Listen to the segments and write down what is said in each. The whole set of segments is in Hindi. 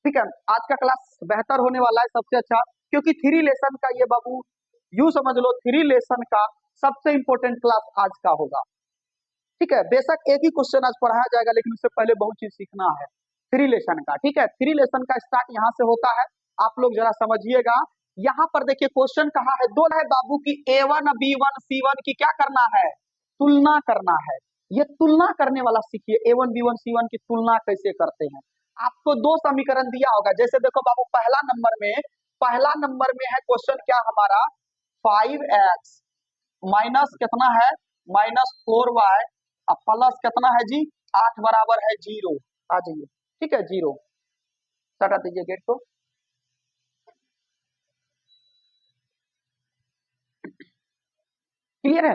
ठीक है। आज का क्लास बेहतर होने वाला है, सबसे अच्छा, क्योंकि थ्री लेसन का ये बाबू यूं समझ लो, थ्री लेसन का सबसे इंपॉर्टेंट क्लास आज का होगा। ठीक है, बेशक एक ही क्वेश्चन आज पढ़ाया जाएगा, लेकिन उससे पहले बहुत चीज सीखना है थ्री लेसन का। ठीक है, थ्री लेसन का स्टार्ट यहाँ से होता है, आप लोग जरा समझिएगा। यहाँ पर देखिए क्वेश्चन कहा है, दो है बाबू की A1 B1 C1 की क्या करना है, तुलना करना है। ये तुलना करने वाला सीखिए, A1 B1 C1 की तुलना कैसे करते हैं। आपको दो समीकरण दिया होगा, जैसे देखो बाबू पहला नंबर में है क्वेश्चन क्या हमारा, 5x माइनस कितना है, -4y अब प्लस कितना है जी, 8 बराबर है 0। आ जाइए, ठीक है, 0 हटा दीजिए गेट को। क्लियर है।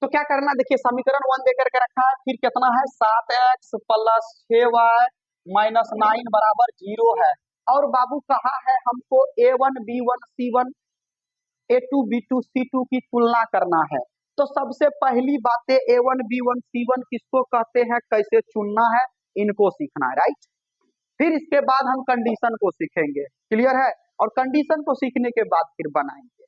तो क्या करना, देखिए समीकरण 1 दे करके रखा है, फिर कितना है 7x प्लस 6y माइनस 9 बराबर 0 है। और बाबू कहा है हमको A1 B1 C1 A2 B2 C2 की तुलना करना है। तो सबसे पहली बातें A1 B1 C1 किसको कहते हैं, कैसे चुनना है, इनको सीखना है, राइट। फिर इसके बाद हम कंडीशन को सीखेंगे, क्लियर है। और कंडीशन को सीखने के बाद फिर बनाएंगे।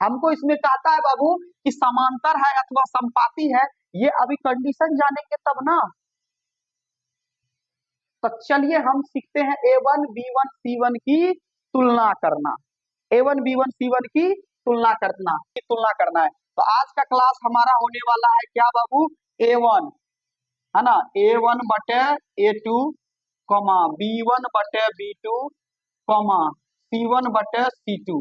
हमको इसमें कहता है बाबू कि समांतर है अथवा संपाती है, ये अभी कंडीशन जानेंगे तब ना। तो चलिए हम सीखते हैं A1 B1 C1 की तुलना करना, A1 B1 C1 की तुलना करना है। तो आज का क्लास हमारा होने वाला है क्या बाबू, A1 है ना, A1 बटे A2 कॉमा B1 बटे B2 कॉमा C1 बटे C2,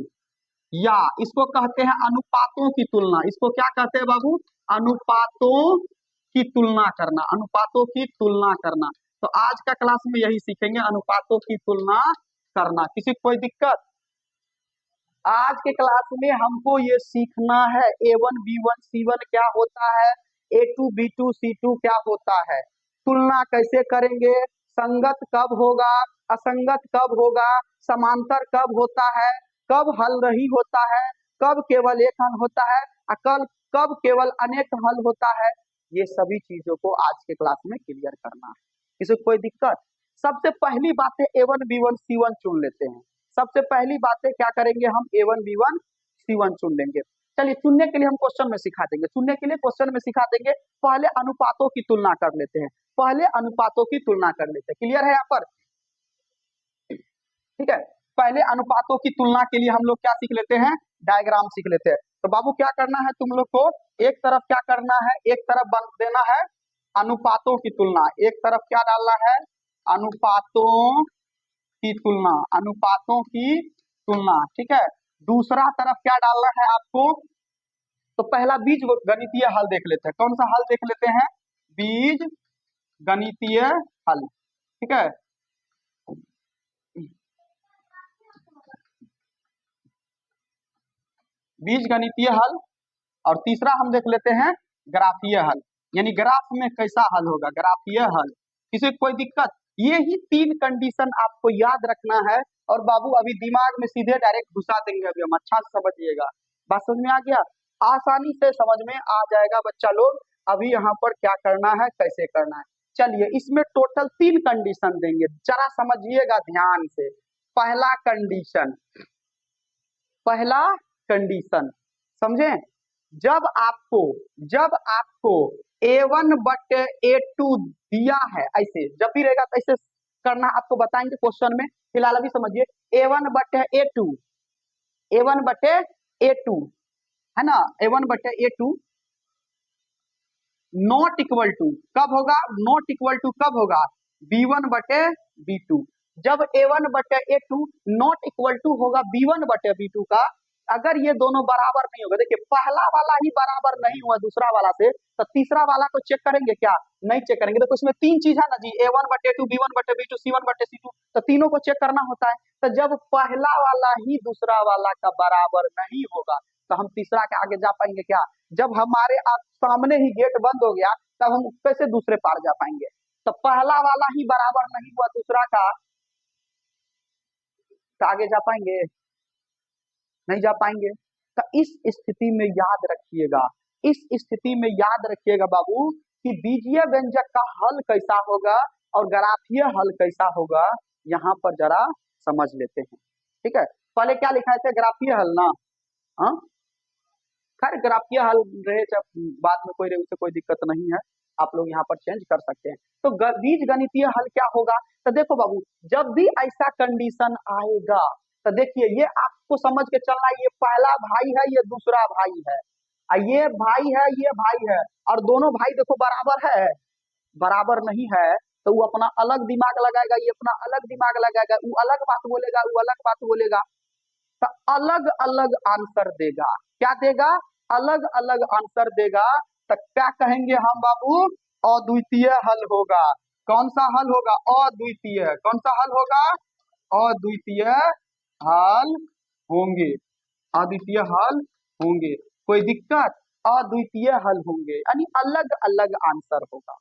या इसको कहते हैं अनुपातों की तुलना। इसको क्या कहते हैं बाबू, अनुपातों की तुलना करना, अनुपातों की तुलना करना। तो आज का क्लास में यही सीखेंगे, अनुपातों की तुलना करना। किसी को कोई दिक्कत, आज के क्लास में हमको ये सीखना है A1 B1 C1 क्या होता है, A2 B2 C2 क्या होता है, तुलना कैसे करेंगे, संगत कब होगा, असंगत कब होगा, समांतर कब होता है, कब हल नहीं होता है, कब केवल एक हल होता है, अकल कब केवल अनेक हल होता है। ये सभी चीजों को आज के क्लास में क्लियर करना है। किसी को कोई दिक्कत। सबसे पहली बात है A1 B1 C1 चुन लेते हैं। सबसे पहली बात है क्या करेंगे हम, A1 B1 C1 चुन लेंगे। चलिए चुनने के लिए हम क्वेश्चन में सिखा देंगे, चुनने के लिए क्वेश्चन में सिखा देंगे। पहले अनुपातों की तुलना कर लेते हैं, पहले अनुपातों की तुलना कर लेते हैं। क्लियर है यहाँ पर, ठीक है। पहले अनुपातों की तुलना के लिए हम लोग क्या सीख लेते हैं, डायग्राम सीख लेते हैं। तो बाबू क्या करना है तुम लोग को, एक तरफ क्या करना है, एक तरफ बन देना है अनुपातों की तुलना, एक तरफ क्या डालना है, अनुपातों की तुलना, अनुपातों की तुलना, ठीक है। दूसरा तरफ क्या डालना है आपको, तो पहला बीज गणितीय हल देख लेते हैं। कौन सा हल देख लेते हैं, बीज गणितीय हल, ठीक है। बीज गणितीय हल, और तीसरा हम देख लेते हैं ग्राफीय हल, यानी ग्राफ में कैसा हल होगा, ग्राफीय हल। किसी को कोई दिक्कत, ये ही तीन कंडीशन आपको याद रखना है। और बाबू अभी दिमाग में सीधे डायरेक्ट घुसा देंगे, अभी हम अच्छा से समझिएगा। बात समझ में आ गया, आसानी से समझ में आ जाएगा बच्चा लोग। अभी यहाँ पर क्या करना है, कैसे करना है, चलिए इसमें टोटल तीन कंडीशन देंगे, जरा समझिएगा ध्यान से। पहला कंडीशन, पहला कंडीशन समझे, जब आपको A1 बटे A2 दिया है, ऐसे जब भी रहेगा तो ऐसे करना, आपको बताएंगे क्वेश्चन में। फिलहाल अभी समझिए, A1 बटे A2, A1 बटे A2 है ना, A1 बटे A2 नॉट इक्वल टू कब होगा, नॉट इक्वल टू कब होगा, B1 बटे B2। जब A1 बटे A2 नॉट इक्वल टू होगा B1 बटे B2 का, अगर ये दोनों बराबर नहीं होगा, देखिए पहला वाला ही बराबर नहीं हुआ दूसरा वाला से, तो तीसरा वाला को चेक करेंगे क्या, नहीं चेक करेंगे। देखो इसमें तीन चीज है ना जी, A1 बटे A2 B1 बटे B2 C1 बटे C2, तो तीनों को चेक करना होता है। तो जब पहला वाला ही दूसरा वाला का बराबर नहीं होगा, तो हम तीसरा के आगे जा पाएंगे क्या, जब हमारे सामने ही गेट बंद हो गया तब हम कैसे दूसरे पार जा पाएंगे। तो पहला वाला ही बराबर नहीं हुआ दूसरा का, तो आगे जा पाएंगे, नहीं जा पाएंगे। तो इस स्थिति में याद रखिएगा, इस स्थिति में याद रखिएगा बाबू कि बीजीय व्यंजक का हल कैसा होगा और ग्राफीय हल कैसा होगा, यहाँ पर जरा समझ लेते हैं। ठीक है, पहले क्या लिखा है, ग्राफीय हल ना, हाँ खैर ग्राफीय हल रहे चाहे बाद में कोई रहे, उससे कोई दिक्कत नहीं है, आप लोग यहाँ पर चेंज कर सकते हैं। तो बीज गणितीय हल क्या होगा, तो देखो बाबू जब भी ऐसा कंडीशन आएगा तो देखिए ये आपको समझ के चलना है, ये पहला भाई है ये दूसरा भाई है, ये भाई है ये भाई है, और दोनों भाई देखो बराबर है, बराबर नहीं है, तो वो अपना अलग दिमाग लगाएगा, ये अपना अलग दिमाग लगाएगा, वो अलग बात बोलेगा वो अलग बात बोलेगा, तो अलग अलग आंसर देगा। क्या देगा, अलग अलग आंसर देगा। तो क्या कहेंगे हम बाबू, अद्वितीय हल होगा। कौन सा हल होगा, अद्वितीय। कौन सा हल होगा, अद्वितीय हल होंगे, अद्वितीय हल होंगे। कोई दिक्कत, अद्वितीय हल होंगे यानी अलग अलग आंसर होगा।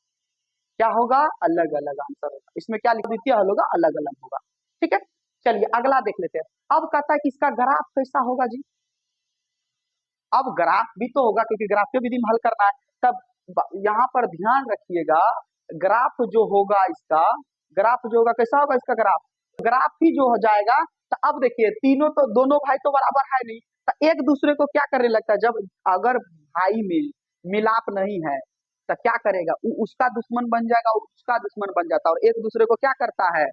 क्या होगा, अलग अलग आंसर होगा। इसमें क्या द्वितीय हल होगा, अलग अलग होगा। ठीक है, चलिए अगला देख लेते हैं। अब कहता है कि इसका ग्राफ कैसा होगा जी, अब ग्राफ भी तो होगा क्योंकि ग्राफीय विधि में हल करना है। तब यहाँ पर ध्यान रखिएगा, ग्राफ जो होगा इसका, ग्राफ जो होगा कैसा होगा इसका ग्राफ, ग्राफ ही जो हो जाएगा। तो अब देखिए तीनों तो, दोनों भाई तो बराबर है नहीं, तो एक दूसरे को क्या करने लगता है, जब अगर भाई में मिलाप नहीं है तो क्या करेगा, उसका दुश्मन बन जाएगा, उसका दुश्मन बन जाता है, और एक दूसरे को क्या करता है,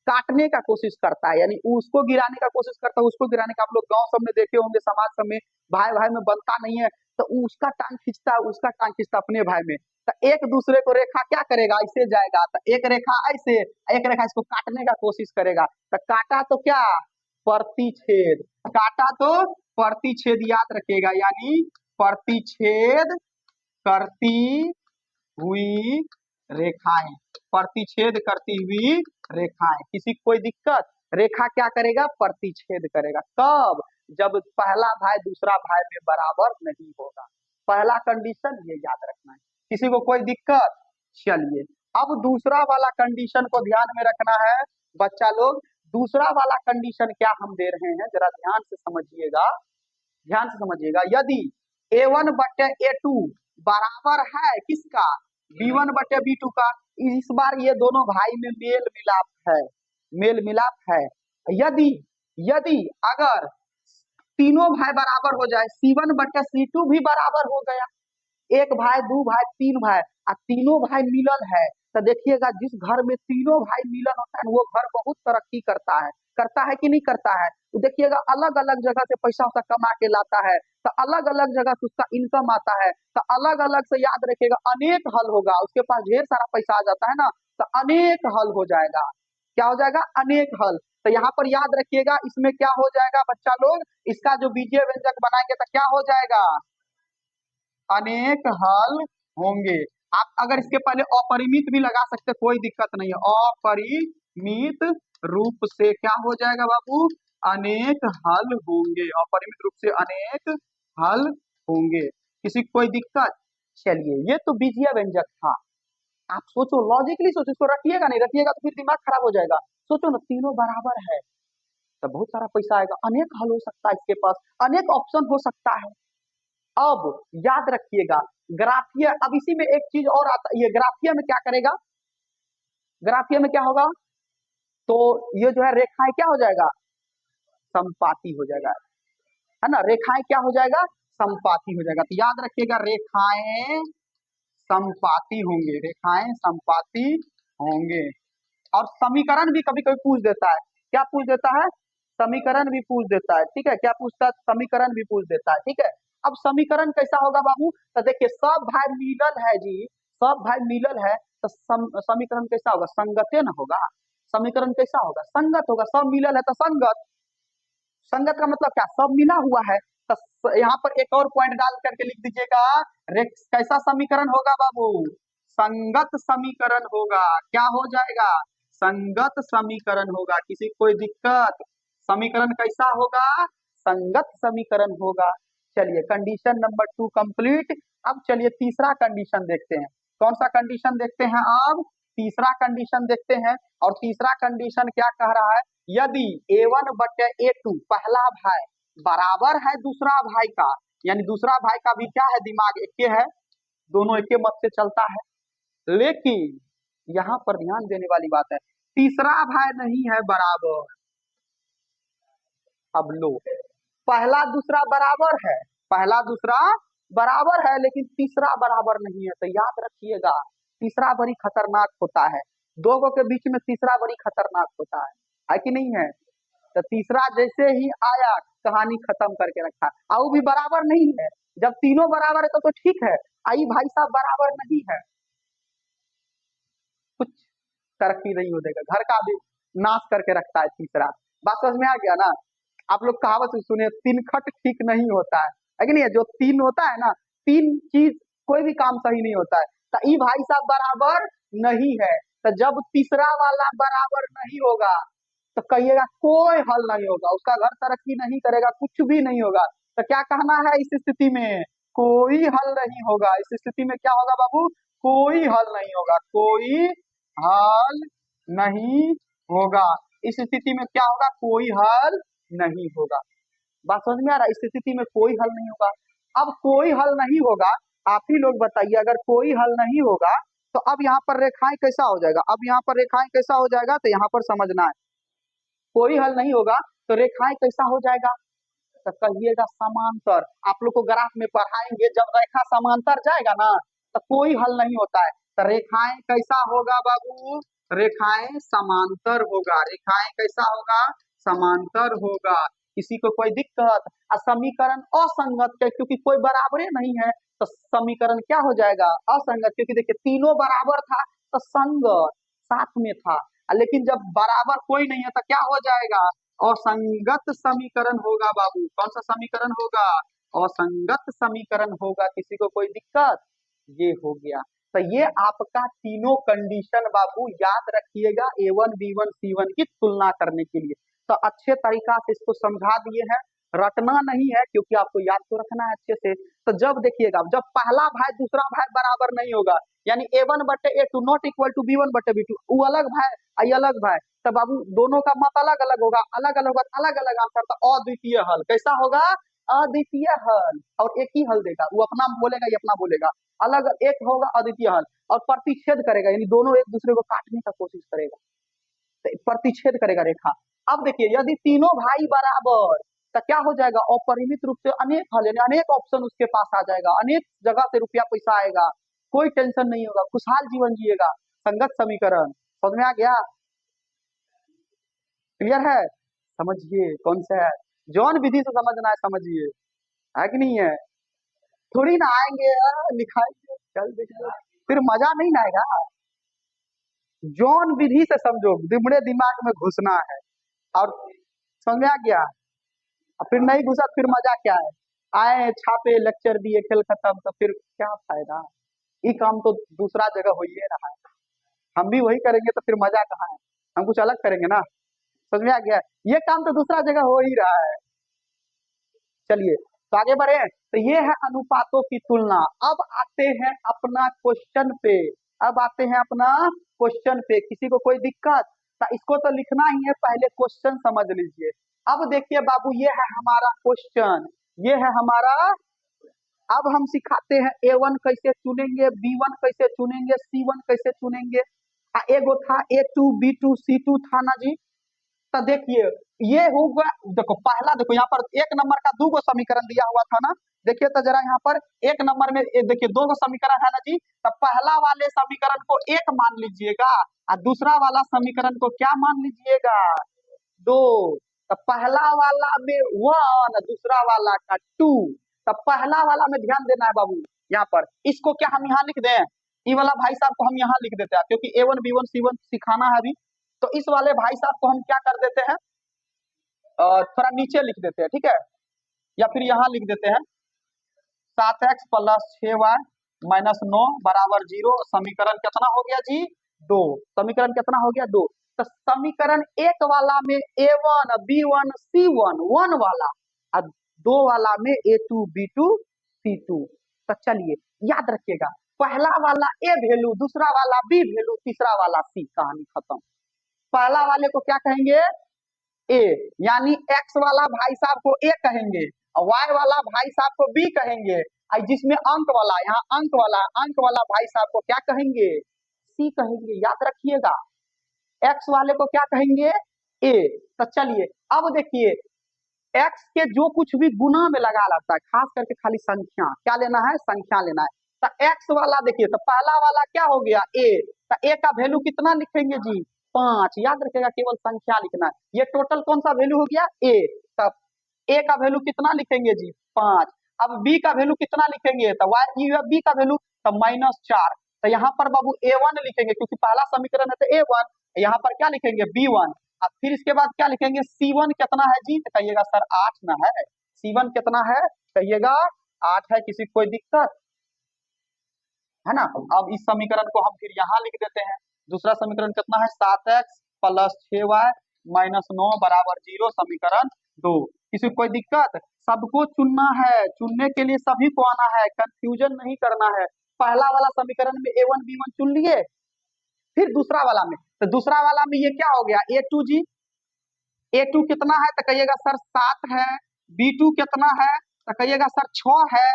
काटने का कोशिश करता है, यानी उसको गिराने का कोशिश करता है, उसको गिराने का। आप लोग गांव सब में देखे होंगे, समाज सब में भाई भाई में बनता नहीं है, तो उसका टांग खींचता है, उसका टांग खींचता अपने भाई में। तो एक दूसरे को रेखा क्या करेगा, ऐसे जाएगा, तो एक रेखा ऐसे, एक रेखा इसको काटने का कोशिश करेगा। तो काटा तो क्या, प्रतिछेद, काटा तो प्रतिछेद, याद रखिएगा, यानी प्रतिछेद करती हुई रेखाएं, प्रतिछेद करती हुई रेखाएं। किसी को कोई दिक्कत, रेखा क्या करेगा, प्रतिछेद करेगा। कब, जब पहला भाई दूसरा भाई में बराबर नहीं होगा। पहला कंडीशन ये याद रखना है। किसी को कोई दिक्कत, चलिए अब दूसरा वाला कंडीशन को ध्यान में रखना है बच्चा लोग। दूसरा वाला कंडीशन क्या हम दे रहे हैं, जरा ध्यान से समझिएगा, ध्यान से समझिएगा। यदि A1 बटे A2 बराबर है किसका, B1 बटे B2 का, इस बार ये दोनों भाई में मेल मिलाप है, मेल मिलाप है। यदि यदि अगर तीनों भाई बराबर हो जाए, C1 बटे C2 भी बराबर हो गया, एक भाई दो भाई तीन भाई, और तीनों भाई मिलल है, तो देखिएगा जिस घर में तीनों भाई मिलन होता है वो घर बहुत तरक्की करता है कि नहीं करता है। तो देखिएगा अलग अलग जगह से पैसा उसका कमा के लाता है, तो अलग अलग जगह से उसका इनकम आता है, तो अलग अलग से याद रखिएगा अनेक हल होगा, उसके पास ढेर सारा पैसा आ जाता है ना, तो अनेक हल हो जाएगा। क्या हो जाएगा, अनेक हल। तो यहाँ पर याद रखिएगा इसमें क्या हो जाएगा बच्चा लोग, इसका जो बीजीय व्यंजक बनाएंगे तो क्या हो जाएगा, अनेक हल होंगे। आप अगर इसके पहले अपरिमित भी लगा सकते, कोई दिक्कत नहीं है, अपरिमित रूप से क्या हो जाएगा बाबू, अनेक हल होंगे, अपरिमित रूप से अनेक हल होंगे। किसी को कोई दिक्कत, चलिए ये तो बीजीय व्यंजक था। आप सोचो, लॉजिकली सोचो, इसको रखिएगा नहीं, रखिएगा तो फिर दिमाग खराब हो जाएगा। सोचो ना, तीनों बराबर है तो बहुत सारा पैसा आएगा, अनेक हल हो सकता है, इसके पास अनेक ऑप्शन हो सकता है। अब याद रखिएगा ग्राफीय, अब इसी में एक चीज और आता है, ये ग्राफीय में क्या करेगा, ग्राफीय में क्या होगा, तो ये जो है रेखाएं क्या हो जाएगा, समपाती हो जाएगा, है ना, रेखाएं क्या हो जाएगा, समपाती हो जाएगा। तो याद रखिएगा रेखाएं समपाती होंगे, रेखाएं समपाती होंगे। और समीकरण भी कभी कभी पूछ देता है, क्या पूछ देता है, समीकरण भी पूछ देता है। ठीक है, क्या पूछता है, समीकरण भी पूछ देता है। ठीक है, अब समीकरण कैसा होगा बाबू, तो देखिए सब भाई मिलल है जी, सब भाई मिलल है, तो समीकरण कैसा होगा, संगते न होगा। समीकरण कैसा होगा, संगत होगा, सब मिलल है तो संगत। संगत का मतलब क्या, सब मिला हुआ है। तो यहाँ पर एक और पॉइंट डाल करके लिख दीजिएगा, कैसा समीकरण होगा बाबू, संगत समीकरण होगा। क्या हो जाएगा, संगत समीकरण होगा। किसी कोई दिक्कत, समीकरण कैसा होगा, संगत समीकरण होगा। चलिए कंडीशन नंबर 2 कंप्लीट। अब चलिए तीसरा कंडीशन देखते हैं, कौन सा कंडीशन देखते हैं, अब तीसरा कंडीशन देखते हैं। और तीसरा कंडीशन क्या कह रहा है, यदि A1 बटे A2 पहला भाई बराबर है दूसरा भाई का, यानी दूसरा भाई का भी क्या है, दिमाग एक है, दोनों एक मत से चलता है। लेकिन यहाँ पर ध्यान देने वाली बात है, तीसरा भाई नहीं है बराबर। अब लो, पहला दूसरा बराबर है, पहला दूसरा बराबर है, लेकिन तीसरा बराबर नहीं है। तो याद रखिएगा, तीसरा बड़ी खतरनाक होता है। दो गो के बीच में तीसरा बड़ी खतरनाक होता है कि नहीं है? तो तीसरा जैसे ही आया, कहानी खत्म करके रखा। और वो भी बराबर नहीं है। जब तीनों बराबर है तो ठीक है, आई भाई साहब बराबर नहीं है, कुछ तरक्की नहीं हो देगा, घर का भी नाश करके रखता है तीसरा। बात समझ में आ गया ना? आप लोग कहावत सुने, तीन खट ठीक नहीं होता है कि नहीं है? जो तीन होता है ना, तीन चीज कोई भी काम सही नहीं होता है। तो ई भाई साहब बराबर नहीं है। तो जब तीसरा वाला बराबर नहीं होगा तो कहिएगा कोई हल नहीं होगा, उसका घर तरक्की नहीं करेगा, कुछ भी नहीं होगा। तो क्या कहना है इस स्थिति में? कोई हल नहीं होगा। इस स्थिति में क्या होगा बाबू? कोई हल नहीं होगा, कोई हल नहीं होगा। इस स्थिति में क्या होगा? कोई हल नहीं होगा। बात समझ में आ रहा है? इस स्थिति में कोई हल नहीं होगा। अब कोई हल नहीं होगा, आप ही लोग बताइए, अगर कोई हल नहीं होगा तो अब यहाँ पर रेखाएं कैसा हो जाएगा? अब यहाँ पर रेखाएं कैसा हो जाएगा? तो यहाँ पर समझना है, कोई हल नहीं होगा तो रेखाएं कैसा हो जाएगा? तो कहिएगा समांतर। आप लोग को ग्राफ में पढ़ाएंगे, जब रेखा समांतर जाएगा ना तो कोई हल नहीं होता है। तो रेखाएं कैसा होगा बाबू? रेखाएं समांतर होगा। रेखाएं कैसा होगा? समांतर होगा। किसी को कोई दिक्कत? समीकरण असंगत है, क्योंकि कोई बराबरे नहीं है तो समीकरण क्या हो जाएगा? असंगत। क्योंकि देखिए तीनों बराबर था तो संगत साथ में था, लेकिन जब बराबर कोई नहीं है तो क्या हो जाएगा? असंगत समीकरण होगा बाबू। कौन सा समीकरण होगा? असंगत समीकरण होगा। किसी को कोई दिक्कत? ये हो गया। तो ये आपका तीनों कंडीशन बाबू याद रखिएगा, A1 B1 C1 की तुलना करने के लिए। तो अच्छे तरीका से इसको समझा दिए हैं, रटना नहीं है क्योंकि आपको याद तो रखना है अच्छे से। तो जब देखिएगा, जब पहला भाई दूसरा भाई बराबर नहीं होगा, यानी A1/A2 not equal to B1/B2, वो अलग भाई आई अलग भाई, तो बाबू दोनों का मत अलग अलग होगा, अलग अलग होगा, अलग अलग आंसर। तो अद्वितीय हल कैसा होगा? अद्वितीय हल। और एक ही हल देगा, वो अपना बोलेगा, ये अपना बोलेगा, अलग एक होगा अद्वितीय हल। और प्रतिच्छेद करेगा, यानी दोनों एक दूसरे को काटने का कोशिश करेगा, तो प्रतिच्छेद करेगा रेखा। अब देखिए, यदि तीनों भाई बराबर तो क्या हो जाएगा? अपरिमित रूप से अनेक हल, यानी अनेक ऑप्शन उसके पास आ जाएगा, अनेक जगह से रुपया पैसा आएगा, कोई टेंशन नहीं होगा, खुशहाल जीवन जिएगा। संगत समीकरण समझ में आ गया? क्लियर है? समझिए कौन सा है, जौन विधि से समझना है समझिए, है कि नहीं है? थोड़ी ना आएंगे लिखाएंगे चल देखिए, फिर मजा नहीं ना आएगा। जौन विधि से समझो, दिमड़े दिमाग में घुसना है। और समझ में आ गया? और फिर नहीं घुसा फिर मजा क्या है? आए छापे लेक्चर दिए खेल खत्म, तो फिर क्या फायदा? ये काम तो दूसरा जगह हो ही रहा है, हम भी वही करेंगे तो फिर मजा कहाँ है? हम कुछ अलग करेंगे ना। समझ में आ गया? ये काम तो दूसरा जगह हो ही रहा है। चलिए तो आगे बढ़े। तो ये है अनुपातों की तुलना। अब आते हैं अपना क्वेश्चन पे, अब आते हैं अपना क्वेश्चन पे। किसी को कोई दिक्कत? तो इसको तो लिखना ही है, पहले क्वेश्चन समझ लीजिए। अब देखिए बाबू, ये है हमारा क्वेश्चन, ये है हमारा। अब हम सिखाते हैं A1 कैसे चुनेंगे, B1 कैसे चुनेंगे, C1 कैसे चुनेंगे। एगो था A2 B2 C2 था ना जी। तो देखिए ये होगा, देखो पहला, देखो यहाँ पर एक नंबर का दो गो समीकरण दिया हुआ था ना। देखिए तो जरा यहाँ पर एक नंबर में देखिए दो गो समीकरण है ना जी। तो पहला वाले समीकरण को एक मान लीजिएगा और दूसरा वाला समीकरण को क्या मान लीजिएगा? दो। तो पहला वाला में 1, दूसरा वाला का 2। तो पहला वाला में ध्यान देना है बाबू। यहाँ पर इसको क्या हम यहाँ लिख दें? ये वाला भाई साहब को हम यहाँ लिख देते हैं, क्योंकि A1 B1 C1 सिखाना है अभी। तो इस वाले भाई साहब को हम क्या कर देते हैं, थोड़ा नीचे लिख देते हैं, ठीक है? या फिर यहाँ लिख देते हैं 7x + 6y - 9 = 0। समीकरण कितना हो गया जी? 2। समीकरण कितना हो गया? 2। तो समीकरण एक वाला में A1 B1 C1 1 वाला, और 2 वाला में A2 B2 C2। तो चलिए याद रखिएगा, पहला वाला A वैल्यू, दूसरा वाला B वैल्यू, तीसरा वाला C, कहानी खत्म। पहला वाले को क्या कहेंगे? ए, यानी एक्स वाला भाई साहब को ए कहेंगे और वाई वाला भाई साहब को बी कहेंगे, और जिसमें अंक वाला, यहाँ अंक वाला भाई साहब को क्या कहेंगे? सी कहेंगे। याद रखिएगा, एक्स वाले को क्या कहेंगे, ए। तो चलिए अब देखिए, एक्स के जो कुछ भी गुना में लगा रहता है, खास करके खाली संख्या, क्या लेना है, संख्या लेना है। तो एक्स वाला देखिए, तो पहला वाला क्या हो गया, ए। तो ए का वैल्यू कितना लिखेंगे जी, 5। याद रखिएगा, केवल संख्या लिखना है। ये टोटल कौन सा वैल्यू हो गया, ए। तब ए का वैल्यू कितना लिखेंगे जी, 5। अब बी का वैल्यू कितना लिखेंगे, तो वाई बी का वैल्यू तो -4। तो यहाँ पर बाबू a1 लिखेंगे, क्योंकि पहला समीकरण है तो a1। यहाँ पर क्या लिखेंगे, b1। अब फिर इसके बाद क्या लिखेंगे, C1 कितना है जी, तो कहिएगा सर 8 ना है। C1 कितना है, कहिएगा 8 है। किसी को कोई दिक्कत है ना। अब इस समीकरण को हम फिर यहाँ लिख देते हैं। दूसरा समीकरण कितना है, 7x + 6y - 9 = 0। समीकरण 2। किसी को कोई दिक्कत, सबको चुनना है, चुनने के लिए सभी को आना है, कंफ्यूजन नहीं करना है। पहला वाला समीकरण में a1 b1 चुन लिए, फिर दूसरा वाला में, तो दूसरा वाला में ये क्या हो गया, a2 जी। a2 कितना है, तो कहिएगा सर 7 है। b2 कितना है, तो कहिएगा सर 6 है।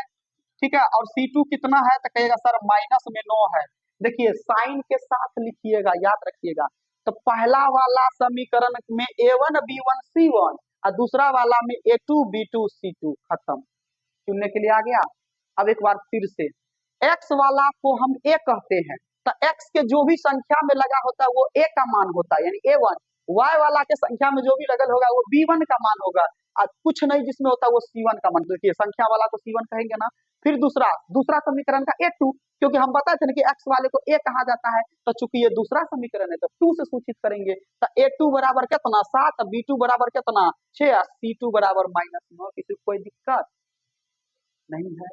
ठीक है, और C2 कितना है, तो कहिएगा सर -9 है। देखिए साइन के साथ लिखिएगा, याद रखिएगा। तो पहला वाला समीकरण में a1 b1 c1 और दूसरा वाला में a2 b2 c2, खत्म। चुनने के लिए आ गया। अब एक बार फिर से, x वाला को हम a कहते हैं, तो x के जो भी संख्या में लगा होता है वो a का मान होता है, यानी a1। y वाला के संख्या में जो भी लगल होगा वो b1 का मान होगा, और कुछ नहीं जिसमें होता है वो c1 का मान। देखिए संख्या वाला को c1 कहेंगे ना। फिर दूसरा समीकरण का a2, क्योंकि हम बताए थे ना कि x वाले को a कहा जाता है, तो चूंकि ये दूसरा समीकरण है तो 2 से सूचित करेंगे। तो a2 बराबर कितना, 7, b2 बराबर कितना, 6, c2 बराबर -9। किसी को कोई दिक्कत नहीं है।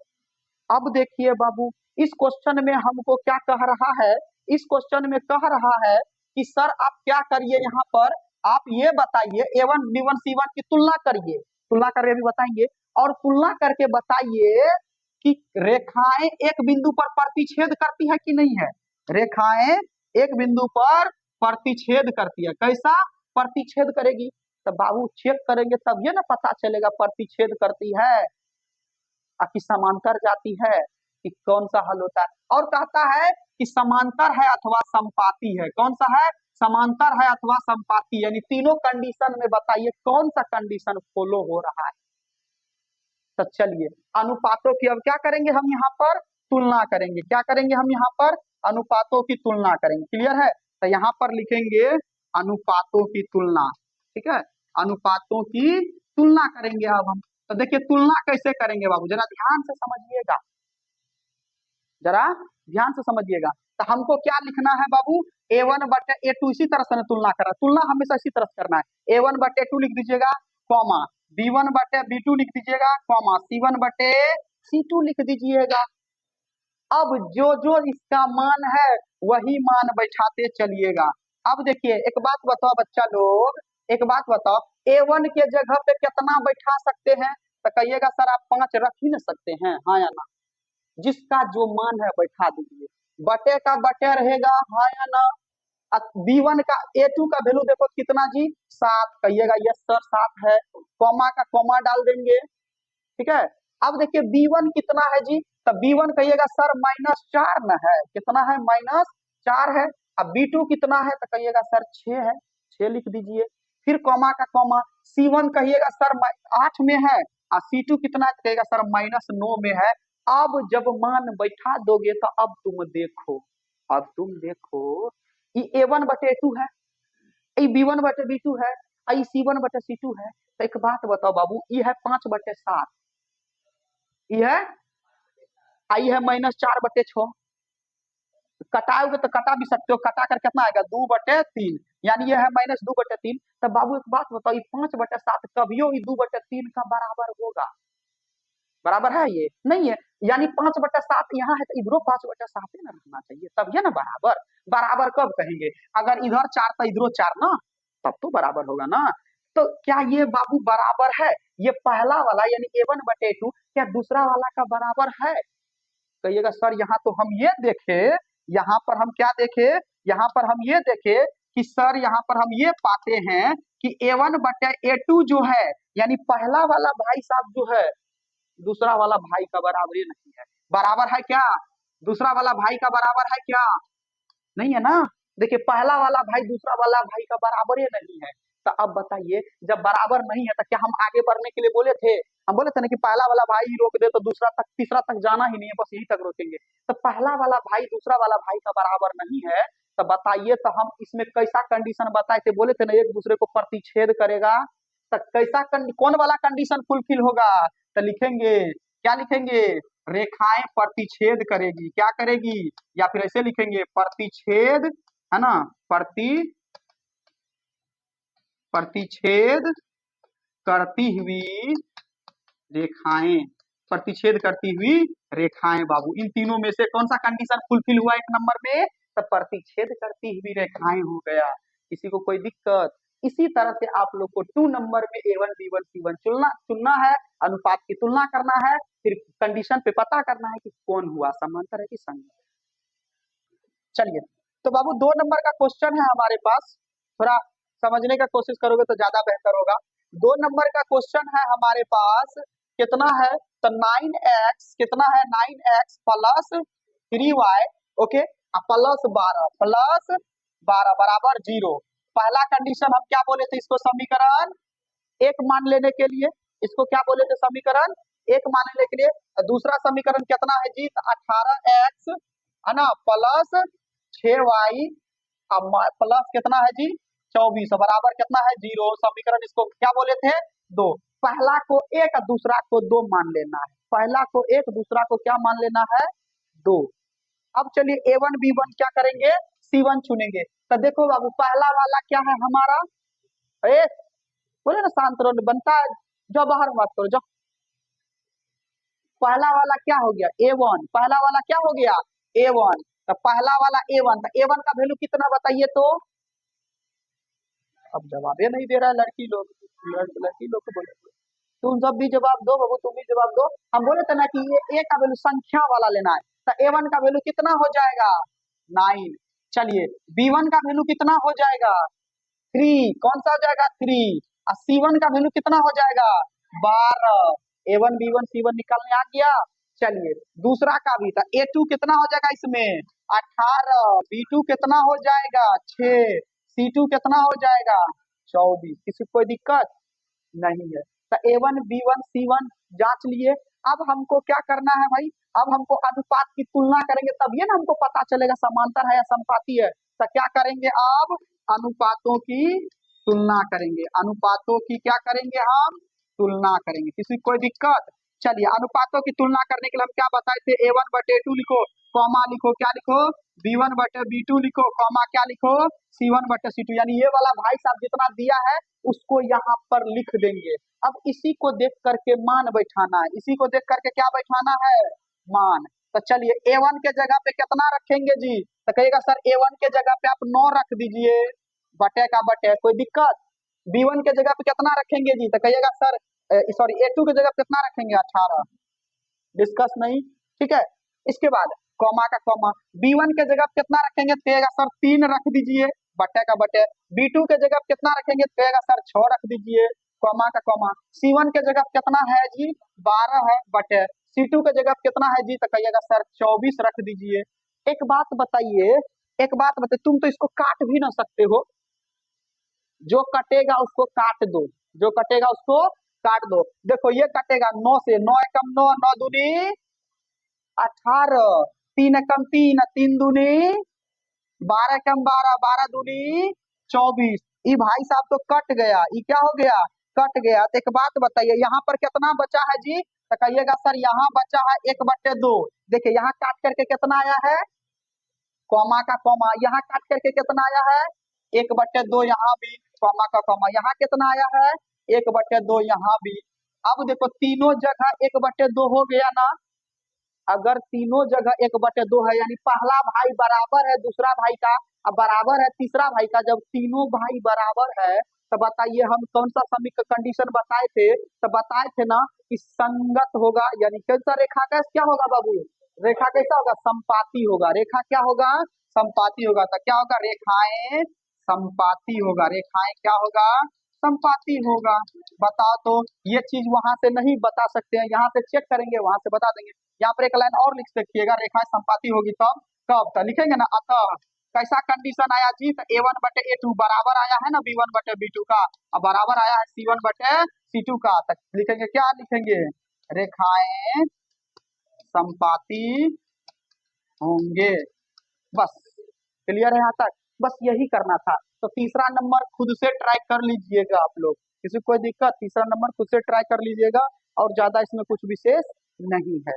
अब देखिए बाबू, इस क्वेश्चन में हमको क्या कह रहा है, इस क्वेश्चन में कह रहा है कि सर आप क्या करिए, यहाँ पर आप ये बताइए a1 b1 c1 की तुलना करिए, तुलना करके भी बताएंगे। और तुलना करके बताइए कि रेखाएं एक बिंदु पर प्रतिच्छेद करती है कि नहीं है। रेखाएं एक बिंदु पर प्रतिच्छेद करती है, कैसा प्रतिच्छेद करेगी, तो बाबू चेक करेंगे तब ये ना पता चलेगा प्रतिच्छेद करती है कि समांतर जाती है, कि कौन सा हल होता है। और कहता है कि समांतर है अथवा समपाती है, कौन सा है, समांतर है अथवा समपाती, यानी तीनों कंडीशन में बताइए कौन सा कंडीशन फॉलो हो रहा है। तो चलिए अनुपातों की अब क्या करेंगे, हम यहाँ पर तुलना करेंगे। क्या करेंगे हम यहाँ पर, अनुपातों की तुलना करेंगे। क्लियर है, तो यहाँ पर लिखेंगे अनुपातों की तुलना। ठीक है, अनुपातों की तुलना करेंगे अब हम। तो देखिए तुलना कैसे करेंगे बाबू, जरा ध्यान से समझिएगा, जरा ध्यान से समझिएगा। तो हमको क्या लिखना है बाबू, a1/a2, इसी तरह से तुलना करना, तुलना हमेशा इसी तरह से करना है। a1/a2 लिख दीजिएगा, कॉमा b1/b2 लिख दीजिएगा, कॉमा c1/c2 लिख दीजिएगा। अब जो जो इसका मान है वही मान बैठाते चलिएगा। अब देखिए एक बात बताओ बच्चा लोग, एक बात बताओ, a1 के जगह पे कितना बैठा सकते हैं, तो कहिएगा सर आप 5 रख ही न सकते हैं, हाँ या ना। जिसका जो मान है बैठा दीजिए, बटे का बटे रहेगा, हाँ या ना। b1 का a2 का वैल्यू देखो कितना जी, 7, कहिएगा यस सर 7 है, कॉमा का कॉमा डाल देंगे। ठीक है, अब देखिए b1 कितना है जी, तो b1 कहिएगा सर -4 न है, कितना है, -4 है। अब b2 कितना है, तो कहिएगा सर 6 है, 6 लिख दीजिए। फिर कॉमा का कॉमा, c1 कहिएगा सर 8 में है, और c2 कितना है, कहिएगा सर -9 में है। अब जब मान बैठा दोगे तो अब तुम देखो, अब तुम देखो, ये a1/a2 है, ये b1/b2 है, ये c1/c2 है। तो एक बात बताओ बाबू, ये है 5/7, ये है आई है -4/6। कटाओगे तो कटा भी सकते हो, कटा कर कितना आएगा, 2/3, यानी ये है -2/3। तो बाबू एक बात बताओ, ये 5/7 कभियो ये 2/3 का बराबर होगा, बराबर है, ये नहीं है। यानी 5/7 यहाँ है तो इधरो 5/7 ही ना रखना चाहिए, तब ये ना बराबर। बराबर कब कहेंगे, अगर इधर 4 तो इधरो 4 ना, तब तो बराबर होगा ना। तो क्या ये बाबू बराबर है, ये पहला वाला यानी a1/a2 क्या दूसरा वाला का बराबर है। कहिएगा सर यहाँ तो हम ये देखे, यहाँ पर हम क्या देखे, यहाँ पर हम ये देखे कि सर यहाँ पर हम ये पाते हैं कि a1/a2 जो है, यानी पहला वाला भाई साहब जो है दूसरा वाला भाई का बराबर ही नहीं है। बराबर है क्या, दूसरा वाला भाई का बराबर है क्या, नहीं है ना। देखिए पहला वाला भाई दूसरा वाला भाई का बराबर ही नहीं है। तो अब बताइए जब बराबर नहीं है तो क्या हम आगे बढ़ने के लिए बोले थे? हम बोले थे ना कि पहला वाला भाई रोक दे तो दूसरा तक तीसरा तक जाना ही नहीं है, बस यही तक रोकेंगे। तो पहला वाला भाई दूसरा वाला भाई का बराबर नहीं है, तो बताइए तो हम इसमें कैसा कंडीशन बताए थे? बोले थे ना एक दूसरे को प्रतिच्छेद करेगा। तो कैसा कौन वाला कंडीशन फुलफिल होगा? तो लिखेंगे, क्या लिखेंगे? रेखाएं प्रतिच्छेद करेगी, क्या करेगी? या फिर ऐसे लिखेंगे प्रतिच्छेद, है ना, प्रतिच्छेद करती हुई रेखाएं, प्रतिच्छेद करती हुई रेखाएं। बाबू इन तीनों में से कौन सा कंडीशन फुलफिल हुआ एक नंबर में? तो प्रतिच्छेद करती हुई रेखाएं हो गया। किसी को कोई दिक्कत? इसी तरह से आप लोग को 2 नंबर में A1 B1 C1 चुनना चुनना है, अनुपात की तुलना करना है, फिर कंडीशन पे पता करना है कि कौन हुआ, समांतर है कि संयुक्त। चलिए तो बाबू 2 नंबर का क्वेश्चन है हमारे पास, थोड़ा समझने का कोशिश करोगे तो ज्यादा बेहतर होगा। 2 नंबर का क्वेश्चन है हमारे पास, कितना है? तो 9x कितना है? 9x plus 3y, okay, plus 12 बराबर 0। पहला कंडीशन हम क्या बोले थे? इसको समीकरण एक मान लेने के लिए, इसको क्या बोले थे? समीकरण एक मान लेने के लिए। दूसरा समीकरण कितना है जी? 18x है ना प्लस 6y प्लस कितना है जी? 24 बराबर कितना है? 0। समीकरण इसको क्या बोले थे? 2। पहला को एक दूसरा को 2 मान लेना है, पहला को एक दूसरा को क्या मान लेना है? 2। अब चलिए A1 B1 क्या करेंगे? C1 चुनेंगे। तो देखो बाबू पहला वाला क्या है हमारा? ए बोले ना शांत रहो, बनता है, जाओ बाहर बात करो जाओ। पहला वाला क्या हो गया? A1। पहला वाला क्या हो गया? A1। तो पहला वाला A1, तो A1 का वैल्यू कितना बताइए तो? अब जवाब ये नहीं दे रहा है लड़की लोग, लड़की लोग को बोले तुम जब भी जवाब दो बाबू, तुम भी जवाब दो। हम बोले थे ना कि ये ए का वैल्यू संख्या वाला लेना है, तो A1 का वैल्यू कितना हो जाएगा? 9। चलिए B1 का वैल्यू कितना हो जाएगा? 3। कौन सा हो जाएगा? 3। और C1 का वैल्यू कितना हो जाएगा? 12। A1 B1 C1 निकालने आ गया। चलिए दूसरा का भी था, A2 कितना हो जाएगा इसमें? 18। B2 कितना हो जाएगा? 6। C2 कितना हो जाएगा? 24। किसी को कोई दिक्कत नहीं है? तो A1 B1 C1 जांच लिए। अब हमको क्या करना है भाई? अब हमको अनुपात की तुलना करेंगे, तभी ना हमको पता चलेगा समांतर है या समपाती है। तो क्या करेंगे? अब अनुपातों की तुलना करेंगे, अनुपातों की क्या करेंगे? हम तुलना करेंगे। किसी को कोई दिक्कत? चलिए अनुपातों की तुलना करने के लिए हम क्या बताए थे? A1/A2 लिखो, कॉमा लिखो, क्या लिखो? B1/B2 लिखो, कॉमा क्या लिखो? C1/C2। यानी ये वाला भाई साहब जितना दिया है उसको यहाँ पर लिख देंगे। अब इसी को देख करके मान बैठाना है, इसी को देख करके क्या बैठाना है? मान। तो चलिए A1 के जगह पे कितना रखेंगे जी? तो कहिएगा सर A1 के जगह पे आप 9 रख दीजिए, बटे का बटे, कोई दिक्कत? B1 के जगह पे कितना रखेंगे जी? तो कहिएगा सर सॉरी A2 के जगह पे कितना रखेंगे? 18। डिस्कस नहीं, ठीक है। इसके बाद कॉमा का कॉमा, B1 के जगह पे कितना रखेंगे? तो कहेगा सर 3 रख दीजिए, बटे का बटे। B2 के जगह पे कितना रखेंगे? तो कहेगा सर 6 रख दीजिए, कॉमा का कॉमा। C1 के जगह पे कितना है जी? 12 है, बटे। C2 के जगह पे कितना है जी? तो कहिएगा सर 24 रख दीजिए। एक बात बताइए, एक बात बताइए, तुम तो इसको काट भी ना सकते हो, जो कटेगा उसको काट दो, जो कटेगा उसको काट दो। देखो ये कटेगा 9 से, 9 एकम 9, 9 दूनी 18, 3 एकम 3, 3 दूनी 12 एकम 12, 12 दूनी 24। ये भाई साहब तो कट गया, ये क्या हो गया? कट गया। तो एक बात बताइए यहाँ पर कितना बचा है जी? तो कहिएगा सर यहाँ बचा है 1/2। देखिए यहाँ काट करके कितना आया है? कॉमा का कॉमा, यहाँ काट करके कितना आया है? 1/2। यहाँ भी कॉमा का कॉमा, यहाँ कितना आया है? 1/2 यहाँ भी। अब देखो तीनों जगह 1/2 हो गया ना। अगर तीनों जगह 1/2 है यानी पहला भाई बराबर है दूसरा भाई का, अब बराबर है तीसरा भाई का। जब तीनों भाई बराबर है तो बताइए हम कौन सा समीकरण कंडीशन बताए थे? तो बताए थे ना कि संगत होगा, यानी कैसा रेखा का क्या होगा बाबू? रेखा कैसा होगा? संपाती होगा। रेखा क्या होगा? संपाती होगा। तो क्या होगा? रेखाएं संपाती होगा, रेखाएं क्या होगा? संपाती होगा। बताओ तो ये चीज वहां से नहीं बता सकते हैं, यहाँ से चेक करेंगे वहां से बता देंगे। यहाँ पर एक लाइन और लिख सकिएगा, रेखाएं संपाती होगी तब, कब? तो लिखेंगे ना अतः, कैसा कंडीशन आया जी, तो A1/A2 बराबर आया है ना B1/B2 का, अब बराबर आया है C1/C2 का, तो लिखेंगे क्या लिखेंगे, रेखाएं समपाती होंगे। बस क्लियर है यहाँ तक, बस यही करना था। तो तीसरा नंबर खुद से ट्राई कर लीजिएगा आप लोग, किसी को कोई दिक्कत, तीसरा नंबर खुद से ट्राई कर लीजिएगा, और ज्यादा इसमें कुछ विशेष नहीं है।